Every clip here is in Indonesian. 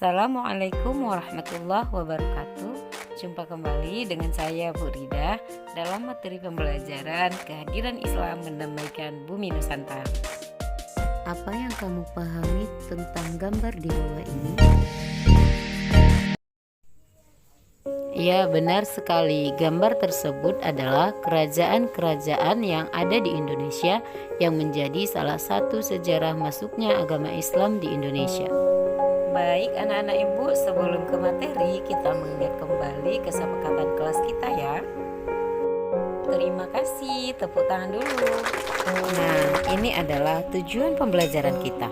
Assalamualaikum warahmatullahi wabarakatuh. Jumpa kembali dengan saya Bu Rida dalam materi pembelajaran kehadiran Islam mendamaikan bumi Nusantara. Apa yang kamu pahami tentang gambar di bawah ini? Ya, benar sekali. Gambar tersebut adalah kerajaan-kerajaan yang ada di Indonesia yang menjadi salah satu sejarah masuknya agama Islam di Indonesia. Baik anak-anak ibu, sebelum ke materi kita mengingat kembali kesepakatan kelas kita ya. Terima kasih, tepuk tangan dulu. Nah, ini adalah tujuan pembelajaran kita.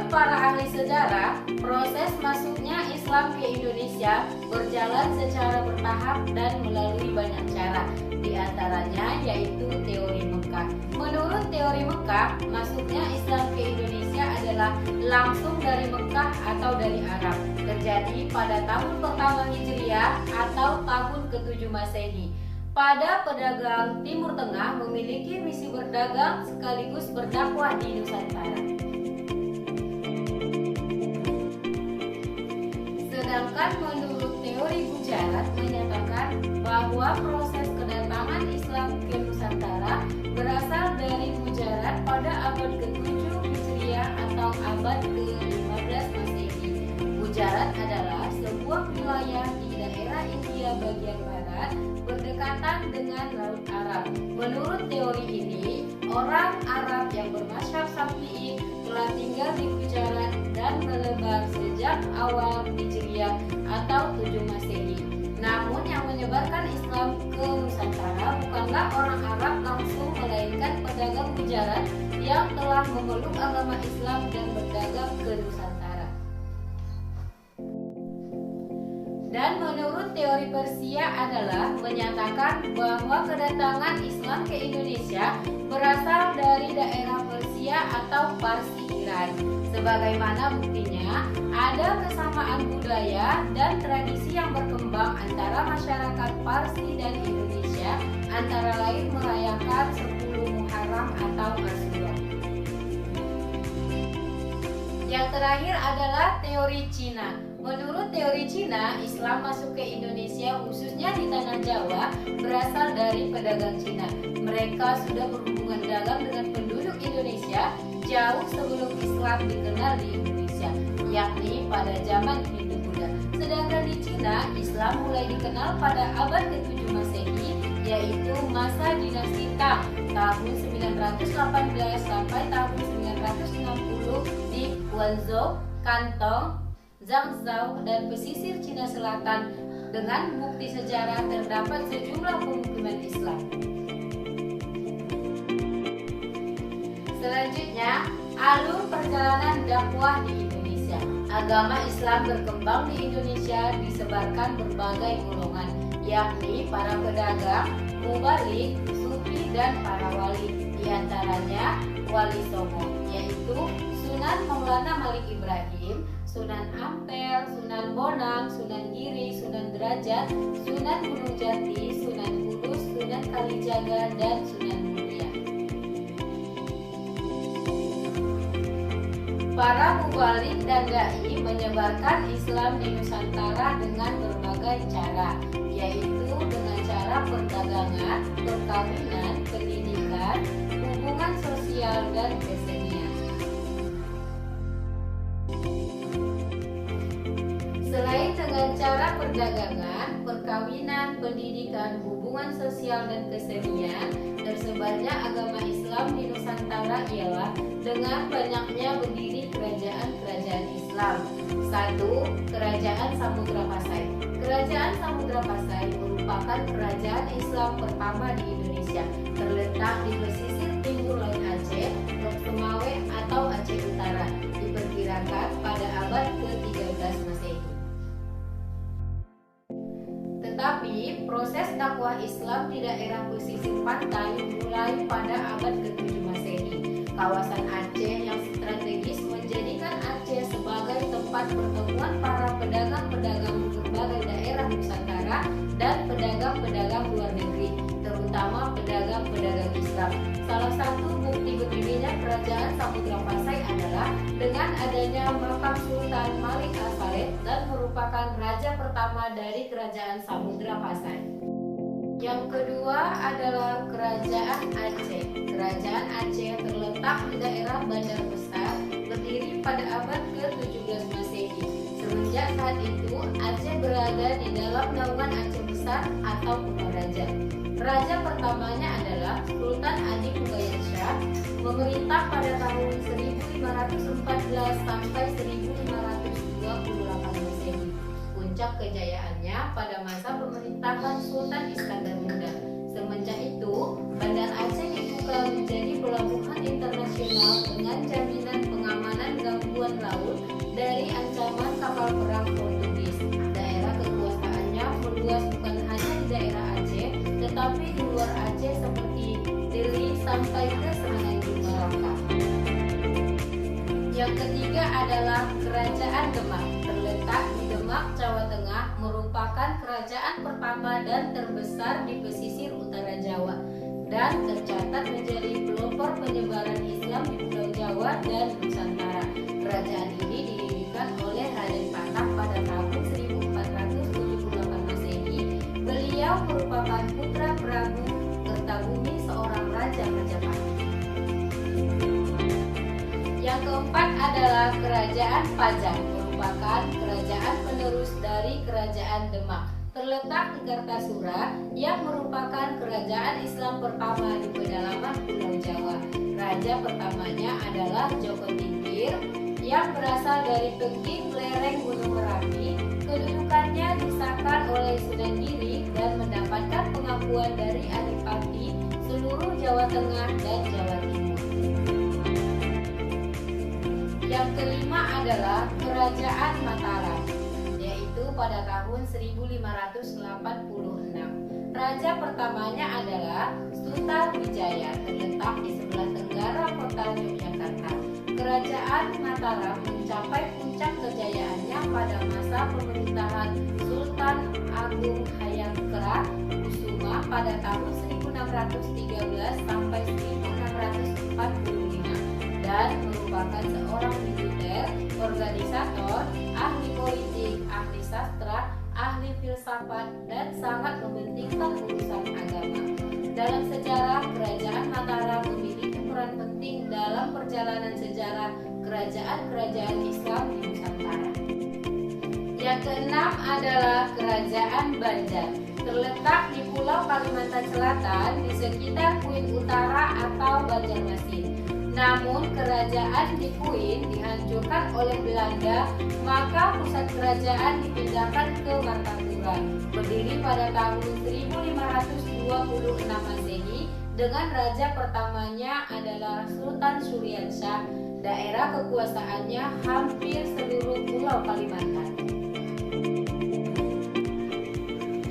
Para ahli sejarah, proses masuknya Islam ke Indonesia berjalan secara bertahap dan melalui banyak cara, di antaranya yaitu teori Mekah. Menurut teori Mekah, masuknya Islam ke Indonesia adalah langsung dari Mekah atau dari Arab, terjadi pada tahun pertama Hijriah atau tahun ke-7 Masehi. Pada pedagang Timur Tengah memiliki misi berdagang sekaligus berdakwah di Nusantara. Sedangkan menurut teori Gujarat menyatakan bahwa proses kedatangan Islam ke Nusantara berasal dari Gujarat pada abad ke-7 Hijriah atau abad ke-15 Masehi. Gujarat adalah sebuah wilayah di daerah India bagian barat berdekatan dengan Laut Arab. Menurut teori ini, orang Arab yang bermazhab Syafi'i telah tinggal di Gujarat dan melebar sejak awal Hijriah atau 7 Masehi. Namun yang menyebarkan Islam ke Nusantara bukanlah orang Arab langsung, melainkan pedagang Gujarat yang telah memeluk agama Islam dan berdagang ke Nusantara. Dan menurut teori Persia adalah menyatakan bahwa kedatangan Islam ke Indonesia berasal dari daerah Persia atau Parsi Iran. Sebagaimana buktinya, ada kesamaan budaya dan tradisi yang berkembang antara masyarakat Parsi dan Indonesia, antara lain merayakan 10 Muharram atau Asyura. Yang terakhir adalah teori Cina. Menurut teori Cina, Islam masuk ke Indonesia khususnya di tanah Jawa berasal dari pedagang Cina. Mereka sudah berhubungan dagang dengan penduduk Indonesia jauh sebelum Islam dikenal di Indonesia, yakni pada zaman Hindu Buddha. Sedangkan di Cina, Islam mulai dikenal pada abad ke-7 Masehi, yaitu masa dinasti Tang tahun 918 sampai tahun 960 di Guangzhou, Kantong, Zhangzhou, dan pesisir Cina Selatan. Dengan bukti sejarah terdapat sejumlah pemukiman Islam. Selanjutnya, alur perjalanan dakwah di Indonesia. Agama Islam berkembang di Indonesia disebarkan berbagai golongan, yakni para pedagang, mubalik, sufi, dan para wali. Di antaranya Wali Songo, yaitu Sunan Maulana Malik Ibrahim, Sunan Ampel, Sunan Bonang, Sunan Giri, Sunan Derajat, Sunan Gunung Jati, Sunan Kudus, Sunan Kalijaga, dan Sunan Muria. Para mubalik dan dai menyebarkan Islam di Nusantara dengan berbagai cara, yaitu dengan cara perdagangan, perkawinan, pendidikan, hubungan sosial, dan kesenian. Selain dengan cara perdagangan, perkawinan, pendidikan, hubungan sosial, dan kesenian, tersebarnya agama Islam di Nusantara ialah dengan banyaknya berdiri kerajaan-kerajaan Islam. 1. Kerajaan Samudra Pasai. Kerajaan Samudra Pasai merupakan kerajaan Islam pertama di Indonesia, terletak di pesisir timur Laut Aceh, Lok Sumawe atau Aceh Utara, diperkirakan pada abad ke-13 Masehi. Tetapi proses dakwah Islam di daerah pesisir pantai mulai pada abad ke-7 Masehi. Kawasan Aceh yang strategis menjadikan Aceh sebagai tempat pertemuan para pedagang-pedagang berbagai daerah Nusantara dan pedagang-pedagang luar negeri, terutama pedagang-pedagang Islam. Salah satu bukti berdirinya Kerajaan Samudra Pasai adalah dengan adanya makam Sultan Malik As-Saleh dan merupakan raja pertama dari Kerajaan Samudra Pasai. Yang kedua adalah Kerajaan Aceh. Kerajaan Aceh terletak di daerah Bandar Besar, berdiri pada abad ke-17 Masehi. Semenjak saat itu, Aceh berada di dalam naungan Aceh Besar atau Kota Raja. Raja pertamanya adalah Sultan Adi Mubayansyah, memerintah pada tahun 1514 sampai 1528 Masehi. Puncak kejayaannya pada masa pemerintahan Sultan Iskandar Muda. Semenjak itu, Bandar Aceh dibuka menjadi pelabuhan internasional dengan jaminan pengamanan gangguan laut dari ancaman kapal perang Portugis. Daerah kekuasaannya meluas bukan hanya di daerah Aceh, tetapi di luar Aceh seperti Deli sampai ke Semenanjung Malaka. Yang ketiga adalah Kerajaan Demak. Terletak di Demak, Jawa Tengah, merupakan kerajaan pertama dan terbesar di pesisir utara Jawa dan tercatat menjadi pelopor penyebaran Islam di Pulau Jawa dan Nusantara. Kerajaan ini didirikan oleh Raden Patah pada tahun 1478 Masehi. Beliau merupakan putra Prabu Kertabumi, seorang raja Majapahit. Yang keempat adalah Kerajaan Pajang, merupakan kerajaan penerus dari Kerajaan Demak. Terletak di Kartasura yang merupakan kerajaan Islam pertama di pedalaman Pulau Jawa. Raja pertamanya adalah Joko Tingkir yang berasal dari Pengging lereng Gunung Merapi. Kedudukannya disahkan oleh Sunan Giri dan mendapatkan pengakuan dari Adipati seluruh Jawa Tengah dan Jawa Timur. Yang kelima adalah Kerajaan Mataram, yaitu pada tahun 1586. Raja pertamanya adalah Sultan Wijaya, terletak di sebelah tenggara kota Yogyakarta. Kerajaan Mataram mencapai puncak kejayaannya pada masa pemerintahan Sultan Agung Hayangkara Kusuma pada tahun 1613 sampai 1645 dan merupakan seorang militer, organisator, ahli politik, ahli sastra, ahli filsafat, dan sangat mementingkan urusan agama. Dalam sejarah, Kerajaan Mataram memiliki peran penting dalam perjalanan sejarah kerajaan-kerajaan Islam di Nusantara. Yang keenam adalah Kerajaan Banjar. Terletak di Pulau Kalimantan Selatan di sekitar Puin Utara atau Banjarmasin. Namun kerajaan di Puin dihancurkan oleh Belanda, maka pusat kerajaan dipindahkan ke Martapura. Berdiri pada tahun 1526 Masehi dengan raja pertamanya adalah Sultan Suryansyah. Daerah kekuasaannya hampir seluruh Pulau Kalimantan.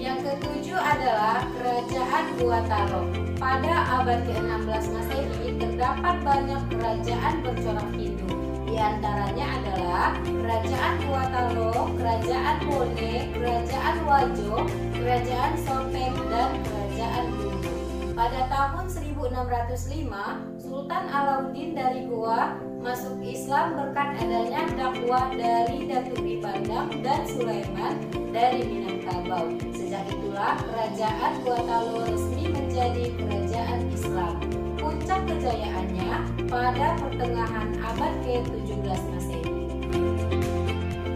Yang ketujuh adalah Kerajaan Gua Taro. Pada abad ke-16 Masehi terdapat banyak kerajaan bercorak Hindu. Di antaranya adalah Kerajaan Gua Taro, Kerajaan Bone, Kerajaan Wajo, Kerajaan Sopeng, dan Kerajaan Lundu. Pada tahun 1605, Sultan Alauddin dari Goa masuk Islam berkat adanya dakwah dari Datuk I Pandang dan Sulaiman dari Minangkabau. Sejak itulah Kerajaan Gua Taro resmi menjadi kerajaan Islam. Puncak kejayaannya pada pertengahan abad ke-17 Masehi.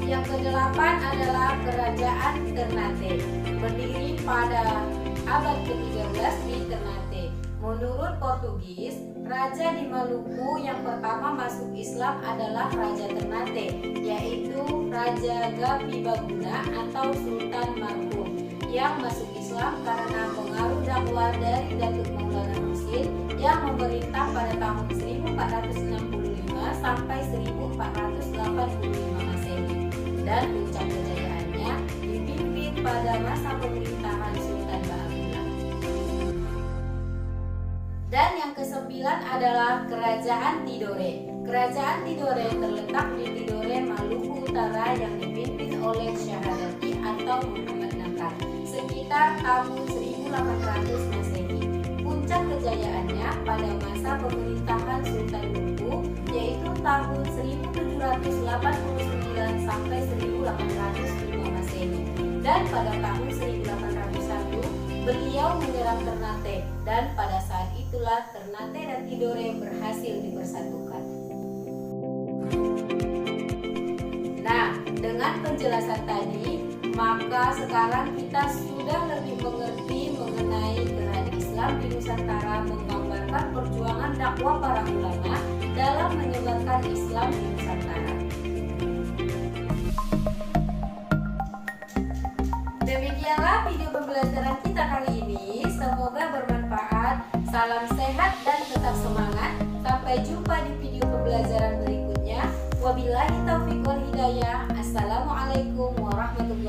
Yang kedelapan adalah Kerajaan Ternate, berdiri pada abad ke-13 di Ternate. Menurut Portugis, raja di Maluku yang pertama masuk Islam adalah Raja Ternate, yaitu Raja Gapibaguna atau Sultan Marhum, yang masuk Islam karena pengaruh dakwah dari Datuk Maulana Husin yang memerintah pada tahun 1465 sampai 1485 Masehi, dan puncak kejayaannya dipimpin pada masa pemerintahan Sultan Ba'abul. ke-9 adalah Kerajaan Tidore. Kerajaan Tidore terletak di Tidore, Maluku Utara yang dipimpin oleh Syahadati atau Muhammad Nakar sekitar tahun 1800 Masehi. Puncak kejayaannya pada masa pemerintahan Sultan Bumbu yaitu tahun 1789 sampai 1805 Masehi. Dan pada tahun 1801 beliau menyerang Ternate dan pada saat itulah Ternate dan Tidore berhasil dipersatukan. Nah, dengan penjelasan tadi, maka sekarang kita sudah lebih mengerti mengenai gerhana Islam di Nusantara, menggambarkan perjuangan dakwah para ulama dalam menyebarkan Islam di Nusantara. Demikianlah video pembelajaran kita kali ini. Semoga bermanfaat. Salam sehat dan tetap semangat. Sampai jumpa di video pembelajaran berikutnya. Wabillahi taufiq wal hidayah. Assalamualaikum warahmatullahi wabarakatuh.